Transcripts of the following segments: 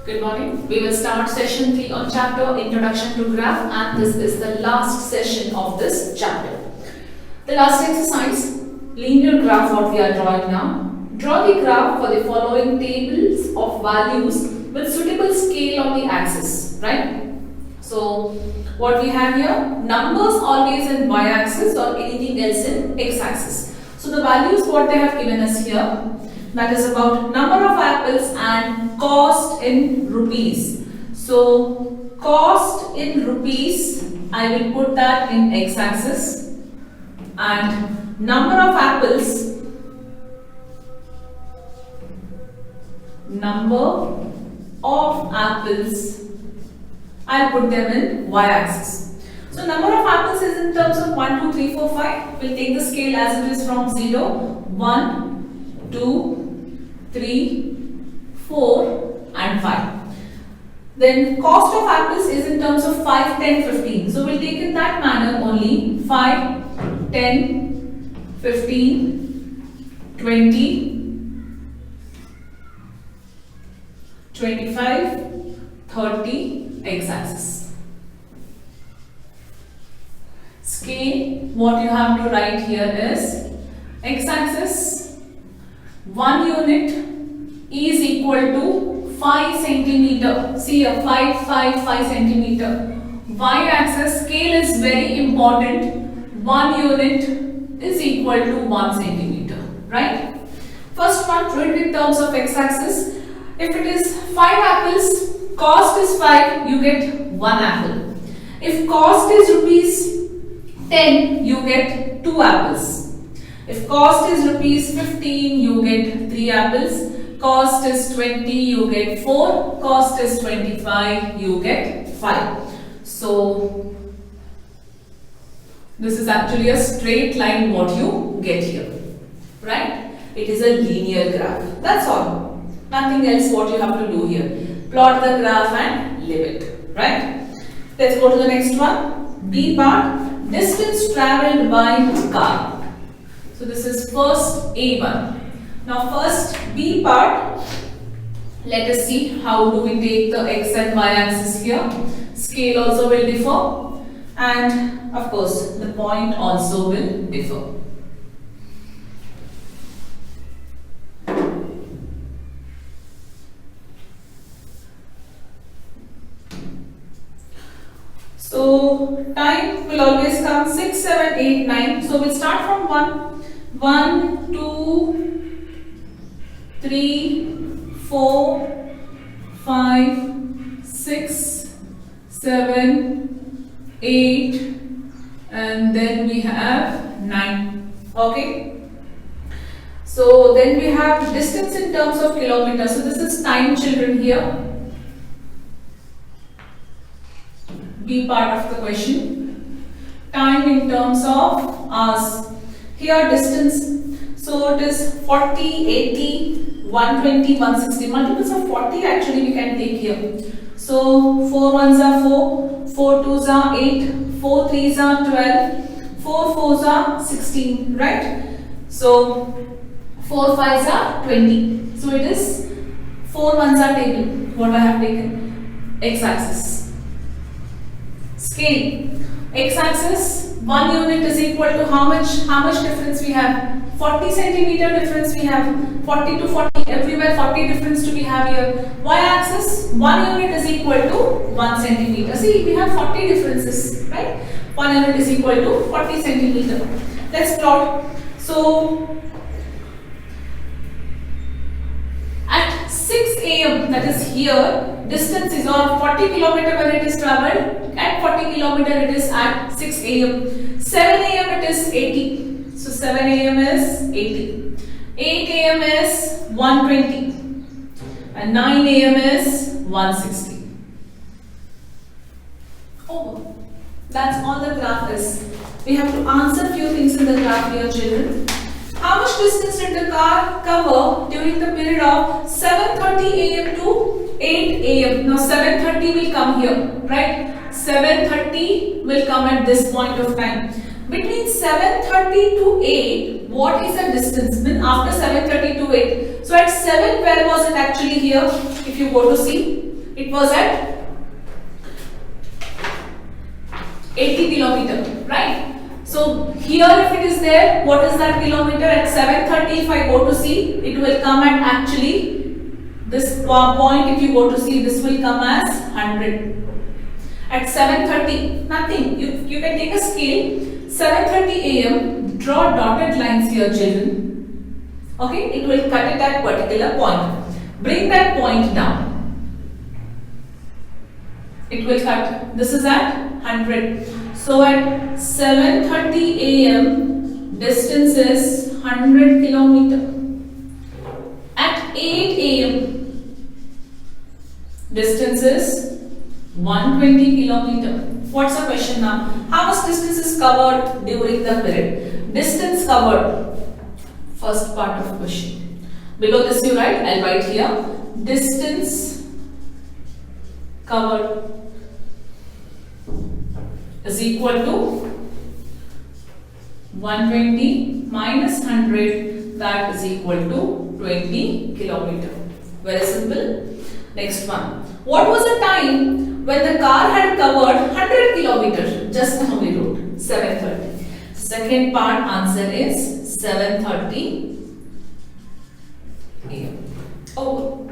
Good morning. We will start session 3 on chapter Introduction to Graph, and this is the last session of this chapter. The last exercise, linear graph, what we are drawing now. Draw the graph for the following tables of values with suitable scale on the axis, right? So what we have here, numbers always in y-axis or anything else in x-axis. So the values what they have given us here, that is about number of apples and cost in rupees. So cost in rupees, I will put that in x-axis, and number of apples, I'll put them in y-axis. So number of apples is in terms of 1, 2, 3, 4, 5. We'll take the scale as it is from 0, 1, 2, 3, 4 and 5. Then cost of apples is in terms of 5, 10, 15. So we'll take in that manner only 5, 10, 15, 20, 25, 30, x-axis. Scale, what you have to write here is x-axis 1 unit is equal to 5 centimeter. See here, 5 centimeter. Y-axis scale is very important. 1 unit is equal to 1 centimeter, right? First one, do it in terms of x-axis. If it is 5 apples, cost is 5, you get 1 apple. If cost is rupees 10, you get 2 apples. If cost is rupees 15, you get 3 apples. Cost is 20, you get 4. Cost is 25, you get 5. So this is actually a straight line what you get here, right? It is a linear graph. That's all. Nothing else what you have to do here. Plot the graph and leave it, right? Let's go to the next one. B part. Distance travelled by car. So this is first A1. Now first B part, let us see how do we take the x and y axis here. Scale also will differ, and of course the point also will differ. So time will always come 6, 7, 8, 9. So we'll start from 1. 1, 2, 3, 4, 5, 6, 7, 8, and then we have 9. Okay. So then we have distance in terms of kilometers. So this is time, children, here. B part of the question. Time in terms of hours. Here distance. So it is 40, 80, 120, 160. Multiples of 40 actually we can take here. So 4 ones are 4, 4 twos are 8, 4 threes are 12, 4 fours are 16, right? So 4 fives are 20. So it is 4 ones are taken. What I have taken? X-axis. Scale. X-axis 1 unit is equal to how much difference we have? 40 centimeter difference we have. 40 to 40, everywhere 40 difference to we have here. Y-axis 1 unit is equal to 1 centimeter. See, we have 40 differences, right? 1 unit is equal to 40 centimeter. Let's plot. So at 6 a.m. that is here, distance is on 40 kilometer when it is travelled. At 40 kilometer it is at 6 a.m. 7 a.m. it is 80. So 7 a.m. is 80. 8 a.m. is 120. And 9 a.m. is 160. Oh, that's all the graph is. We have to answer few things in the graph here, children. How much distance did the car cover during the period of 7:30 a.m. to 8 a.m.? Now 7:30 will come here, right? 7:30 will come at this point of time. Between 7:30 to 8, what is the distance? Then after 7:30 to 8. So at 7, where was it actually here? If you go to see, it was at 80 kilometer, right? So here if it is there, what is that kilometer? At 7:30 if I go to see, it will come at actually this point. If you go to see, this will come as 100. At 7:30, nothing. You can take a scale. 7:30 a.m. Draw dotted lines here, children. Okay, it will cut it at particular point. Bring that point down. It will cut. This is at 100. So at 7:30 a.m. distance is 100 kilometer. At 8 a.m. distance is 120 kilometer. What's the question now? How much distance is covered during the period? Distance covered. First part of question. Below this you write. I'll write here. Distance covered is equal to 120 minus 100, that is equal to 20 kilometer. Very simple. Next one. What was the time when the car had covered 100 kilometers? Just now we wrote 7:30. Second part answer is 7:30 a.m. Oh,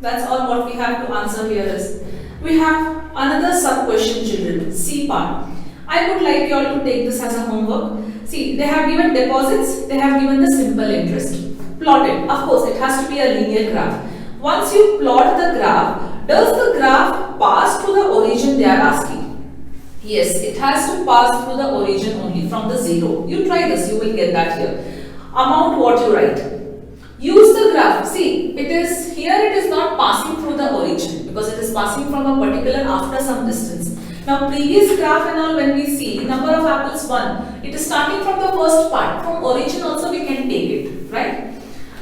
that's all what we have to answer here is. We have another sub question, children. C part. I would like you all to take this as a homework. See, they have given deposits, they have given the simple interest. Plot it. Of course, it has to be a linear graph. Once you plot the graph, does the graph pass through the origin they are asking? Yes, it has to pass through the origin only from the 0. You try this, you will get that here. Amount what you write. Use the graph. See, it is here, it is not passing through the origin because it is passing from a particular after some distance. Now previous graph and all, when we see number of apples 1, it is starting from the first part. From origin also we can take it, right?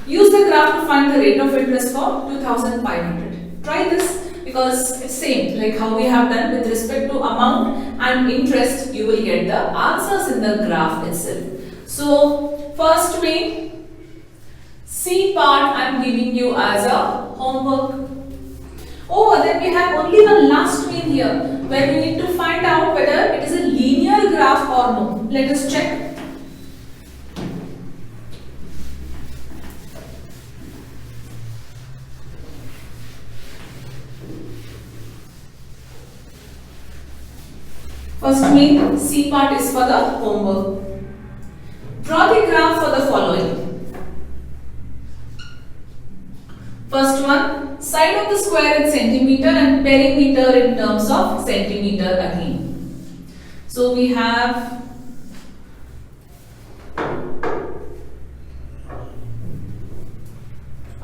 Use the graph to find the rate of interest for 2500. Try this because it's same like how we have done with respect to amount and interest. You will get the answers in the graph itself. So first way, C part I am giving you as a homework. Oh, then we have only one last way here where we need to find out whether it is a linear graph or no. Let us check. First main C part is for the homework. Draw the graph for the following. First one, side of the square in centimeter and perimeter in terms of centimeter again. So we have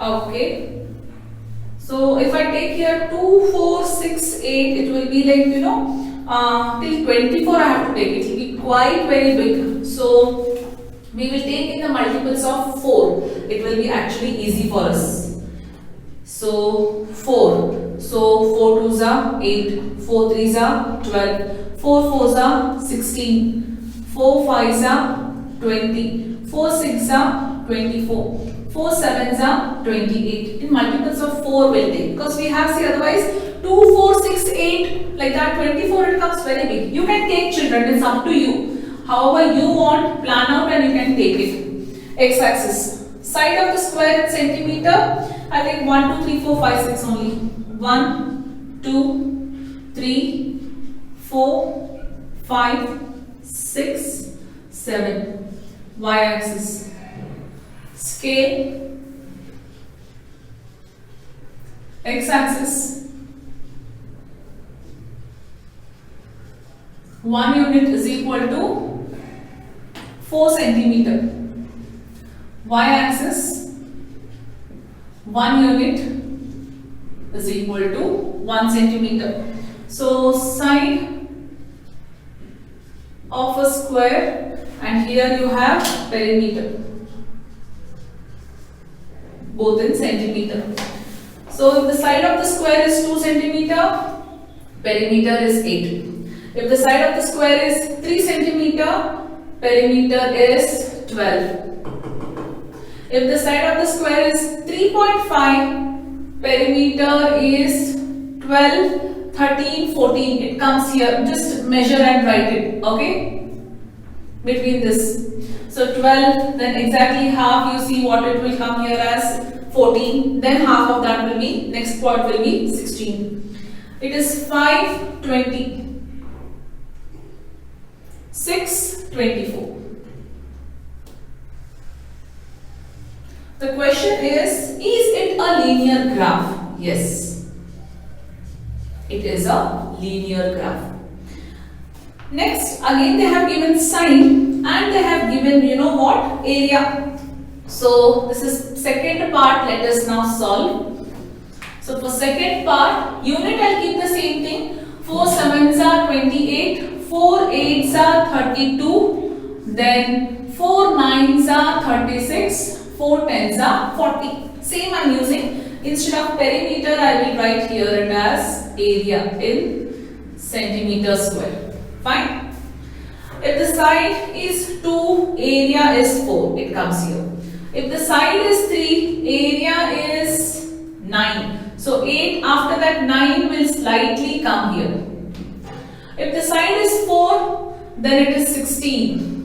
okay. So if I take here 2, 4, 6, 8, it will be like till 24 I have to take it. It will be quite very big. So we will take in the multiples of 4. It will be actually easy for us. So 4. So 4 2s are 8, 4 3s are 12, 4 4s are 16, 4 5s are 20, 4 6s are 24, 4 7s are 28. In multiples of 4 will take because we have, see, otherwise 2 4 6 8 like that 24 it comes very big. You can take, children, it's up to you. However you want, plan out and you can take it. X axis, side of the square in centimeter. I take 1 2 3 4 5 6 only. 1 2 3 4 5 6 7. Y axis, scale, X axis, 1 unit is equal to 4 centimeter. Y axis, 1 unit is equal to 1 centimeter. So side of a square, and here you have perimeter, both in centimeter. So if the side of the square is 2 centimeter, perimeter is 8. If the side of the square is 3 centimeter, perimeter is 12. If the side of the square is 3.5, perimeter is 12, 13, 14, it comes here. Just measure and write it, okay? Between this. So 12, then exactly half, you see what it will come here as 14, then half of that will be, next part will be 16. It is 5, 20, 6, 24. The question is it a linear graph? Yes, it is a linear graph. Next, again they have given sign and they have given, you know what, area. So this is second part, let us now solve. So for second part, unit I'll keep the same thing. 4 sevens are 28, 4 eights are 32, then 4 nines are 36, 4 tens are 40. Same I'm using. Instead of perimeter, I will write here it as area in centimeter square. Fine. If the side is 2, area is 4. It comes here. If the side is 3, area is 9. So 8 after that 9 will slightly come here. If the side is 4, then it is 16.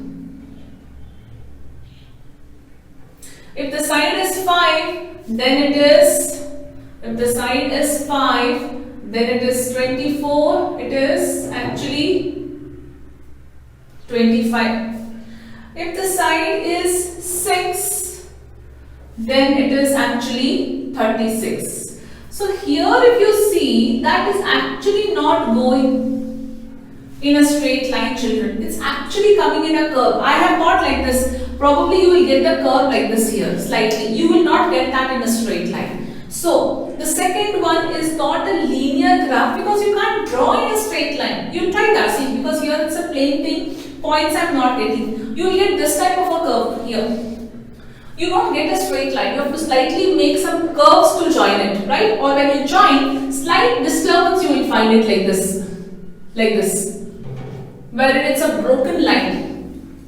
If the side is 5, then it is, if the side is 5, then it is 24, it is actually 25. If the side is 6, then it is actually 36. So here if you see, that is actually not going in a straight line, children. It's actually coming in a curve. I have got like this. Probably you will get the curve like this here, slightly. You will not get that in a straight line. So the second one is not a linear graph because you can't draw in a straight line. You try that, see, because here it's a plain thing. Points I'm not getting. You will get this type of a curve here. You don't get a straight line. You have to slightly make some curves to join it, right? Or when you join, slight disturbance you will find it like this, wherein it's a broken line.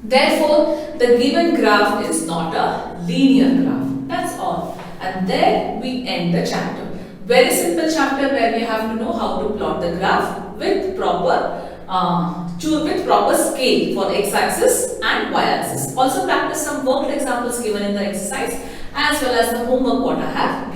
Therefore, the given graph is not a linear graph. That's all. And there we end the chapter. Very simple chapter where we have to know how to plot the graph with proper scale for x-axis and y-axis. Also practice some worked examples given in the exercise as well as the homework what I have